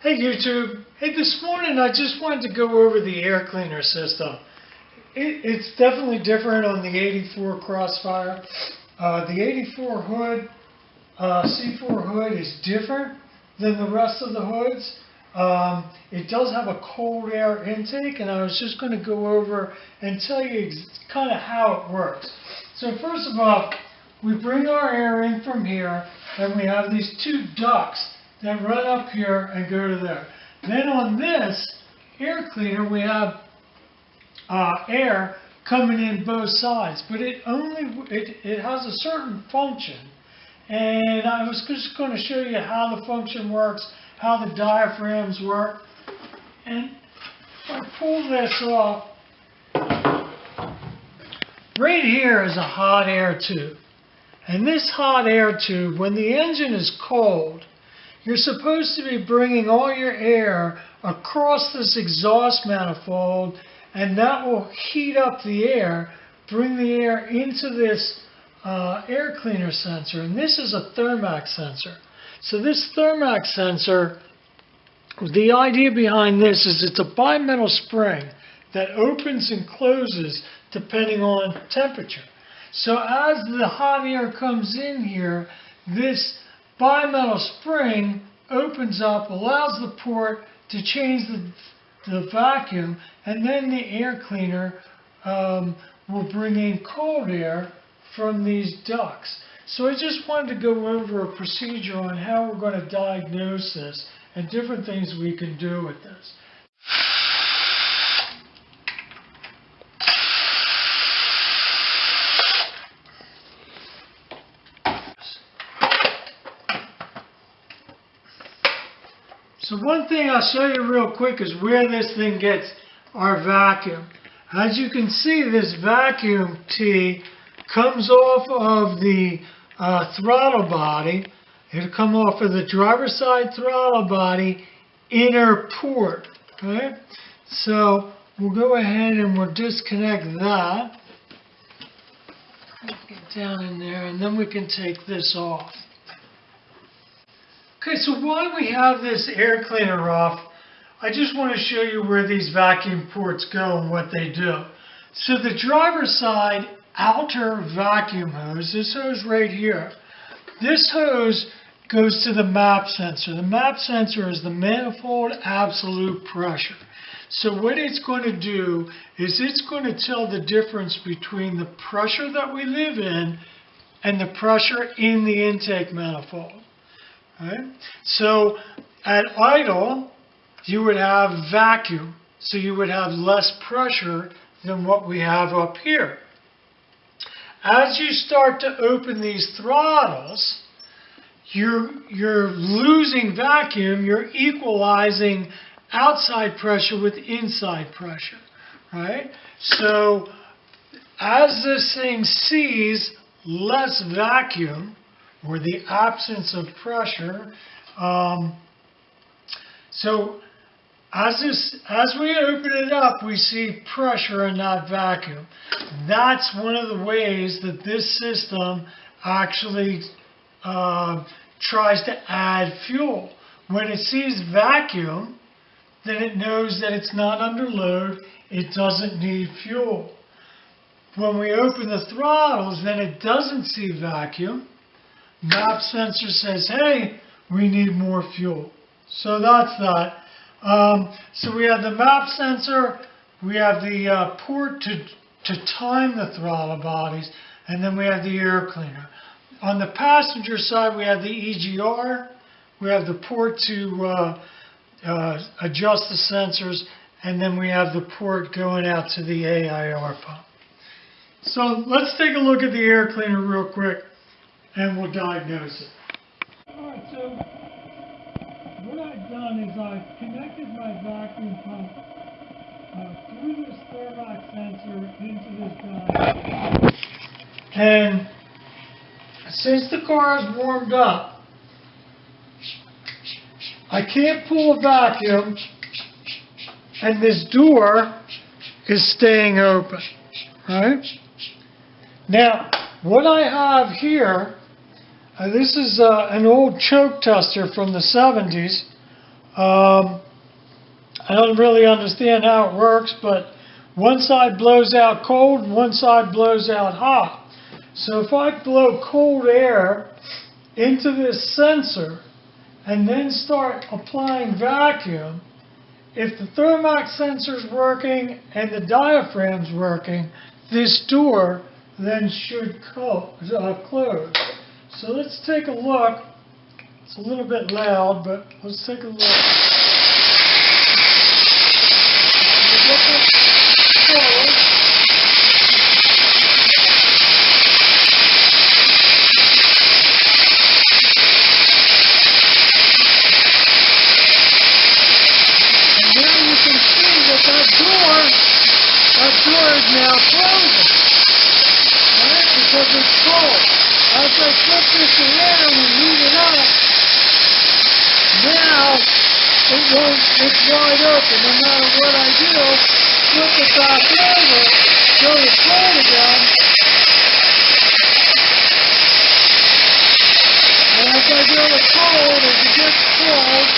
Hey YouTube, hey, this morning I just wanted to go over the air cleaner system. It's definitely different on the 84 Crossfire. The 84 hood, C4 hood is different than the rest of the hoods. It does have a cold air intake, and I was just going to go over and tell you kind of how it works. So first of all, we bring our air in from here, and we have these two ducts that run up here and go to there. Then on this air cleaner, we have air coming in both sides, but it has a certain function. And I was just going to show you how the function works, how the diaphragms work. And if I pull this off, right here is a hot air tube. And this hot air tube, when the engine is cold, you're supposed to be bringing all your air across this exhaust manifold, and that will heat up the air, bring the air into this air cleaner sensor. And this is a Thermax sensor. So this Thermax sensor, the idea behind this is it's a bimetal spring that opens and closes depending on temperature. So as the hot air comes in here, this bimetal spring opens up, allows the port to change the vacuum, and then the air cleaner will bring in cold air from these ducts. So I just wanted to go over a procedure on how we're going to diagnose this and different things we can do with this. So one thing I'll show you real quick is where this thing gets our vacuum. As you can see, this vacuum T comes off of the throttle body. It'll come off of the driver's side throttle body inner port. Okay? So we'll go ahead and we'll disconnect that. Get down in there, and then we can take this off. Okay, so while we have this air cleaner off, I just want to show you where these vacuum ports go and what they do. So the driver's side outer vacuum hose, this hose right here, this hose goes to the MAP sensor. The MAP sensor is the manifold absolute pressure. So what it's going to do is it's going to tell the difference between the pressure that we live in and the pressure in the intake manifold. Right? So at idle, you would have vacuum, so you would have less pressure than what we have up here. As you start to open these throttles, you're losing vacuum, you're equalizing outside pressure with inside pressure, right? So as this thing sees less vacuum, or the absence of pressure. So as we open it up, we see pressure and not vacuum. That's one of the ways that this system actually tries to add fuel. When it sees vacuum, then it knows that it's not under load, it doesn't need fuel. When we open the throttles, then it doesn't see vacuum. MAP sensor says, hey, we need more fuel. So that's that. So we have the MAP sensor, we have the port to time the throttle bodies, and then we have the air cleaner. On the passenger side, we have the EGR, we have the port to adjust the sensors, and then we have the port going out to the AIR pump. So let's take a look at the air cleaner real quick, and we'll diagnose it. Alright, so what I've done is I've connected my vacuum pump through this Thermax sensor into this diaphragm. And since the car is warmed up, I can't pull a vacuum, and this door is staying open. Right? Now, what I have here, this is an old choke tester from the 70s. I don't really understand how it works, but one side blows out cold and one side blows out hot. So if I blow cold air into this sensor and then start applying vacuum, if the Thermax sensor's working and the diaphragm's working, this door then should close. So let's take a look. It's a little bit loud, but let's take a look. Now closing, right? Because it's cold. As I flip this around and heat it up, now it's wide open. No matter what I do, flip it back over, go to cold again. And as I go to cold, as it gets cold,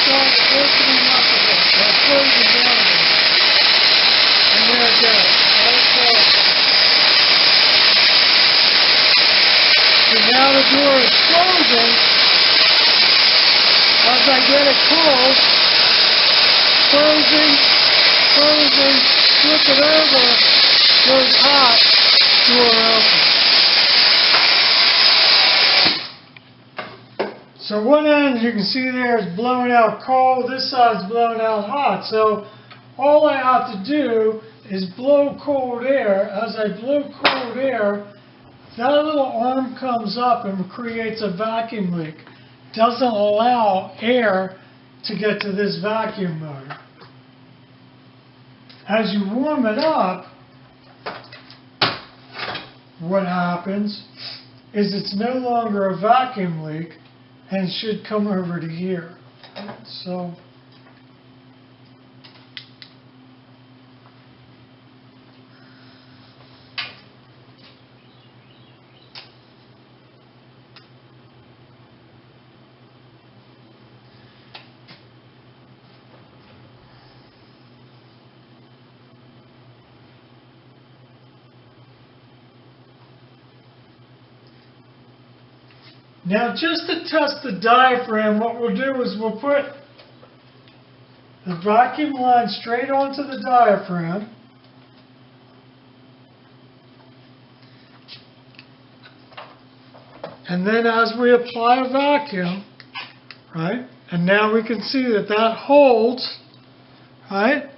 starts opening up a bit, closing down a bit. And there it goes. So now the door is closing. As I get it cold, closing, flip it over, goes hot, door open. So one end, you can see there, is blowing out cold. This side's blowing out hot. So all I have to do is blow cold air. As I blow cold air, that little arm comes up and creates a vacuum leak. Doesn't allow air to get to this vacuum motor. As you warm it up, what happens is it's no longer a vacuum leak, and it should come over to here. So now, just to test the diaphragm, what we'll do is we'll put the vacuum line straight onto the diaphragm. And then as we apply a vacuum, right, and now we can see that that holds, right,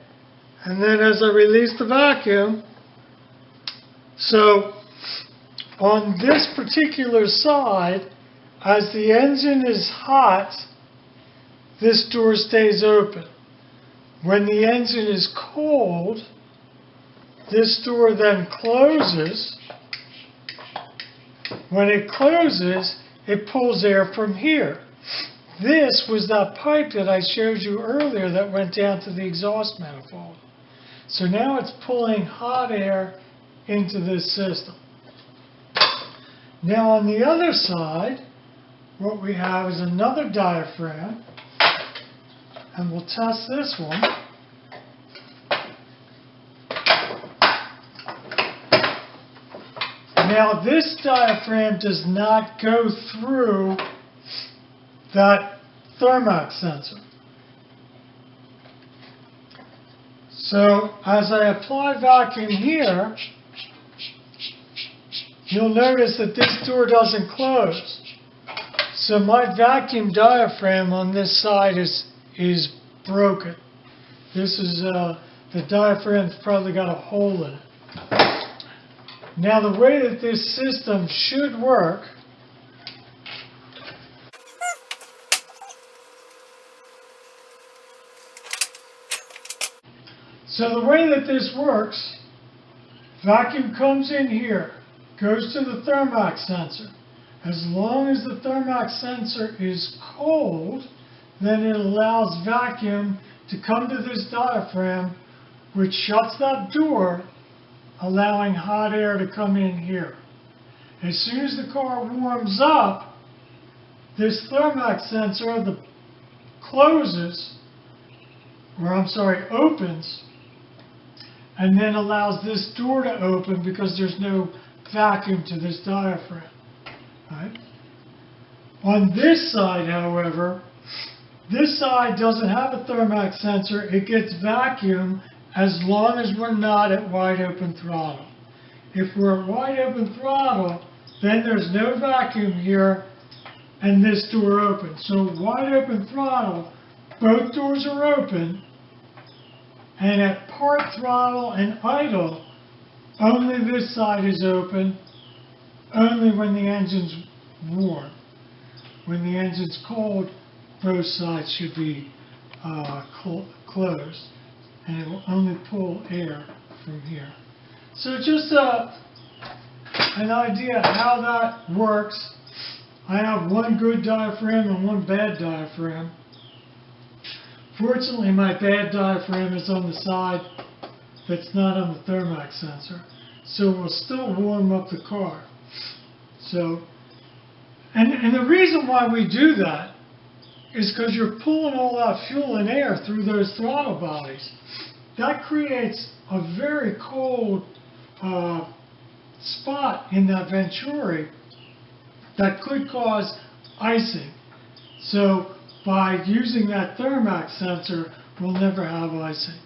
and then as I release the vacuum, so on this particular side, as the engine is hot, this door stays open. When the engine is cold, this door then closes. When it closes, it pulls air from here. This was that pipe that I showed you earlier that went down to the exhaust manifold. So now it's pulling hot air into this system. Now on the other side, what we have is another diaphragm, and we'll test this one. Now this diaphragm does not go through that Thermax sensor. So as I apply vacuum here, you'll notice that this door doesn't close. So my vacuum diaphragm on this side is broken. This is, the diaphragm's probably got a hole in it. Now the way that this system should work vacuum comes in here, goes to the Thermax sensor. As long as the Thermax sensor is cold, then it allows vacuum to come to this diaphragm, which shuts that door, allowing hot air to come in here. As soon as the car warms up, this Thermax sensor opens, and then allows this door to open because there's no vacuum to this diaphragm. Right? On this side, however, this side doesn't have a Thermax sensor. It gets vacuum as long as we're not at wide open throttle. If we're at wide open throttle, then there's no vacuum here, and this door opens. So wide open throttle, both doors are open, and at part throttle and idle, only this side is open, only when the engine's warm. When the engine's cold, both sides should be closed, and it will only pull air from here. So just an idea how that works. I have one good diaphragm and one bad diaphragm. Fortunately, my bad diaphragm is on the side that's not on the Thermax sensor, so it will still warm up the car. So, and the reason why we do that is because you're pulling all that fuel and air through those throttle bodies. That creates a very cold spot in that venturi that could cause icing. So by using that Thermax sensor, we'll never have icing.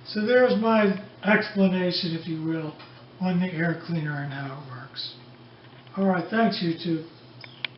So there's my explanation, if you will, on the air cleaner and how it works. All right, thanks, YouTube.